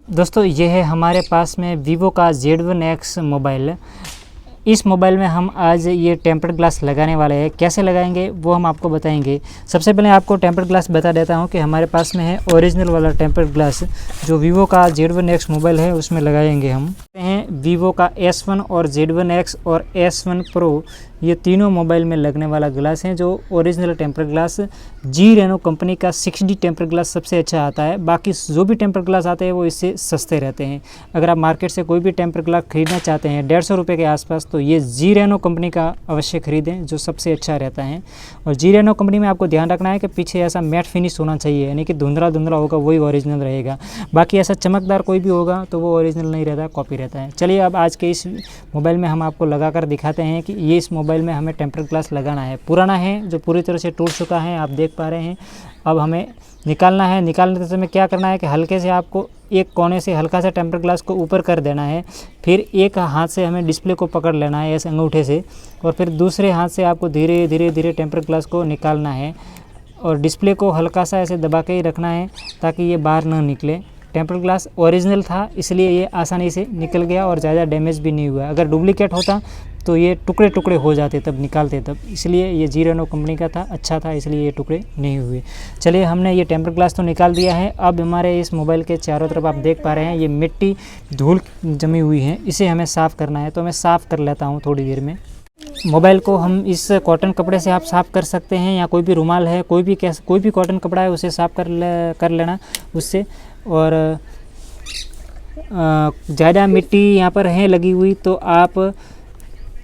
दोस्तों ये है हमारे पास में वीवो का Z1X मोबाइल। इस मोबाइल में हम आज ये टेम्पर्ड ग्लास लगाने वाले हैं। कैसे लगाएंगे वो हम आपको बताएंगे। सबसे पहले आपको टेम्पर्ड ग्लास बता देता हूँ कि हमारे पास में है ओरिजिनल वाला टेम्पर्ड ग्लास जो वीवो का Z1X मोबाइल है उसमें लगाएंगे हम। हैं वीवो का S1 और Z1X और S1 Pro, ये तीनों मोबाइल में लगने वाला ग्लास है जो ओरिजिनल टेम्पर्ड ग्लास। जी रेनो कंपनी का 6D टेम्पर्ड ग्लास सबसे अच्छा आता है। बाकी जो भी टेम्पर्ड ग्लास आते हैं वो इससे सस्ते रहते हैं। अगर आप मार्केट से कोई भी टेम्पर्ड ग्लास खरीदना चाहते हैं 150 रुपये के आसपास, तो ये जी रेनो कंपनी का अवश्य खरीदें जो सबसे अच्छा रहता है। और जी रेनो कंपनी में आपको ध्यान रखना है कि पीछे ऐसा मैट फिनिश होना चाहिए, यानी कि धुंधला धुंधला होगा वही ओरिजिनल रहेगा। बाकी ऐसा चमकदार कोई भी होगा तो वो ओरिजिनल नहीं रहता, कॉपी रहता है। चलिए अब आज के इस मोबाइल में हम आपको लगा कर दिखाते हैं कि ये इस मोबाइल में हमें टेम्पर्ड ग्लास लगाना है। पुराना है जो पूरी तरह से टूट चुका है, आप देख पा रहे हैं। अब हमें निकालना है। निकालने के समय क्या करना है कि हल्के से आपको एक कोने से हल्का सा टेम्पर्ड ग्लास को ऊपर कर देना है। फिर एक हाथ से हमें डिस्प्ले को पकड़ लेना है ऐसे अंगूठे से, और फिर दूसरे हाथ से आपको धीरे धीरे धीरे टेम्पर्ड ग्लास को निकालना है और डिस्प्ले को हल्का सा ऐसे दबा के ही रखना है ताकि ये बाहर ना निकले। टेम्पर्ड ग्लास ओरिजिनल था इसलिए ये आसानी से निकल गया और ज़्यादा डैमेज भी नहीं हुआ। अगर डुप्लीकेट होता तो ये टुकड़े टुकड़े हो जाते तब निकालते तब, इसलिए ये जी रेनो कंपनी का था, अच्छा था, इसलिए ये टुकड़े नहीं हुए। चलिए हमने ये टेम्पर्ड ग्लास तो निकाल दिया है। अब हमारे इस मोबाइल के चारों तरफ आप देख पा रहे हैं ये मिट्टी धूल जमी हुई है, इसे हमें साफ़ करना है। तो मैं साफ़ कर लेता हूँ थोड़ी देर में। मोबाइल को हम इस कॉटन कपड़े से आप साफ़ कर सकते हैं या कोई भी रुमाल है, कोई भी कॉटन कपड़ा है उसे साफ़ कर लेना उससे। और ज़्यादा मिट्टी यहाँ पर है लगी हुई तो आप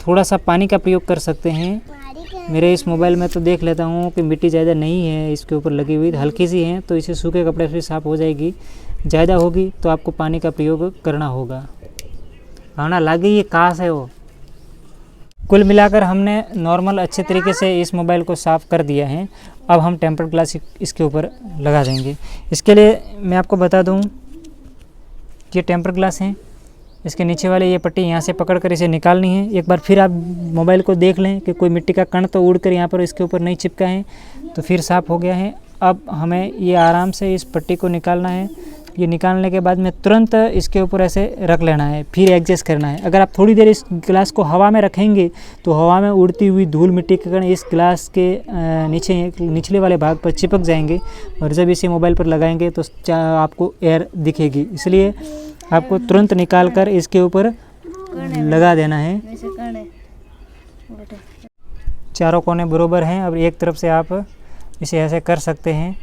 थोड़ा सा पानी का प्रयोग कर सकते हैं। मेरे इस मोबाइल में तो देख लेता हूँ कि मिट्टी ज़्यादा नहीं है इसके ऊपर लगी हुई, हल्की सी है, तो इसे सूखे कपड़े से साफ़ हो जाएगी। ज़्यादा होगी तो आपको पानी का प्रयोग करना होगा। भावना लगी ये कास है वो। कुल मिलाकर हमने नॉर्मल अच्छे तरीके से इस मोबाइल को साफ़ कर दिया है। अब हम टेम्पर्ड ग्लास इसके ऊपर लगा देंगे। इसके लिए मैं आपको बता दूं ये टेम्पर्ड ग्लास है, इसके नीचे वाले ये पट्टी यहाँ से पकड़कर इसे निकालनी है। एक बार फिर आप मोबाइल को देख लें कि कोई मिट्टी का कण तो उड़कर यहाँ पर इसके ऊपर नहीं चिपका है, तो फिर साफ़ हो गया है। अब हमें ये आराम से इस पट्टी को निकालना है। ये निकालने के बाद में तुरंत इसके ऊपर ऐसे रख लेना है, फिर एडजस्ट करना है। अगर आप थोड़ी देर इस ग्लास को हवा में रखेंगे तो हवा में उड़ती हुई धूल मिट्टी के कण इस ग्लास के निचले वाले भाग पर चिपक जाएंगे, और जब इसे मोबाइल पर लगाएंगे तो आपको एयर दिखेगी। इसलिए आपको तुरंत निकाल कर इसके ऊपर लगा देना है। चारों कोने बराबर हैं। अब एक तरफ से आप इसे ऐसे कर सकते हैं,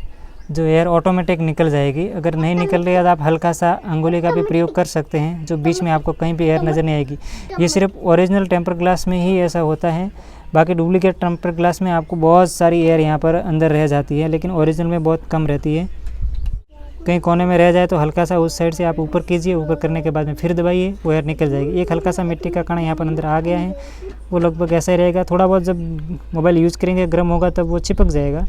जो एयर ऑटोमेटिक निकल जाएगी। अगर नहीं निकल रही है तो आप हल्का सा अंगुली का भी प्रयोग कर सकते हैं, जो बीच में आपको कहीं भी एयर नज़र नहीं आएगी। ये सिर्फ ओरिजिनल टेम्पर्ड ग्लास में ही ऐसा होता है। बाकी डुप्लीकेट टेम्पर्ड ग्लास में आपको बहुत सारी एयर यहाँ पर अंदर रह जाती है, लेकिन ओरिजिनल में बहुत कम रहती है। कहीं कोने में रह जाए तो हल्का सा उस साइड से आप ऊपर कीजिए, ऊपर करने के बाद में फिर दबाइए, वो एयर निकल जाएगी। एक हल्का सा मिट्टी का कण यहाँ पर अंदर आ गया है, वो लगभग ऐसा ही रहेगा। थोड़ा बहुत जब मोबाइल यूज़ करेंगे गर्म होगा तब वो चिपक जाएगा।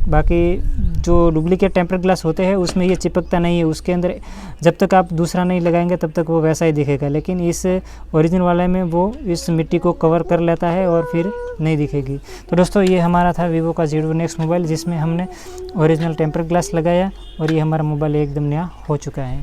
बाकी जो डुप्लीकेट टेम्पर्ड ग्लास होते हैं उसमें ये चिपकता नहीं है, उसके अंदर जब तक आप दूसरा नहीं लगाएंगे तब तक वो वैसा ही दिखेगा। लेकिन इस ओरिजिनल वाले में वो इस मिट्टी को कवर कर लेता है और फिर नहीं दिखेगी। तो दोस्तों ये हमारा था वीवो का Z1X मोबाइल जिसमें हमने ओरिजिनल टेम्पर्ड ग्लास लगाया, और ये हमारा मोबाइल एकदम नया हो चुका है।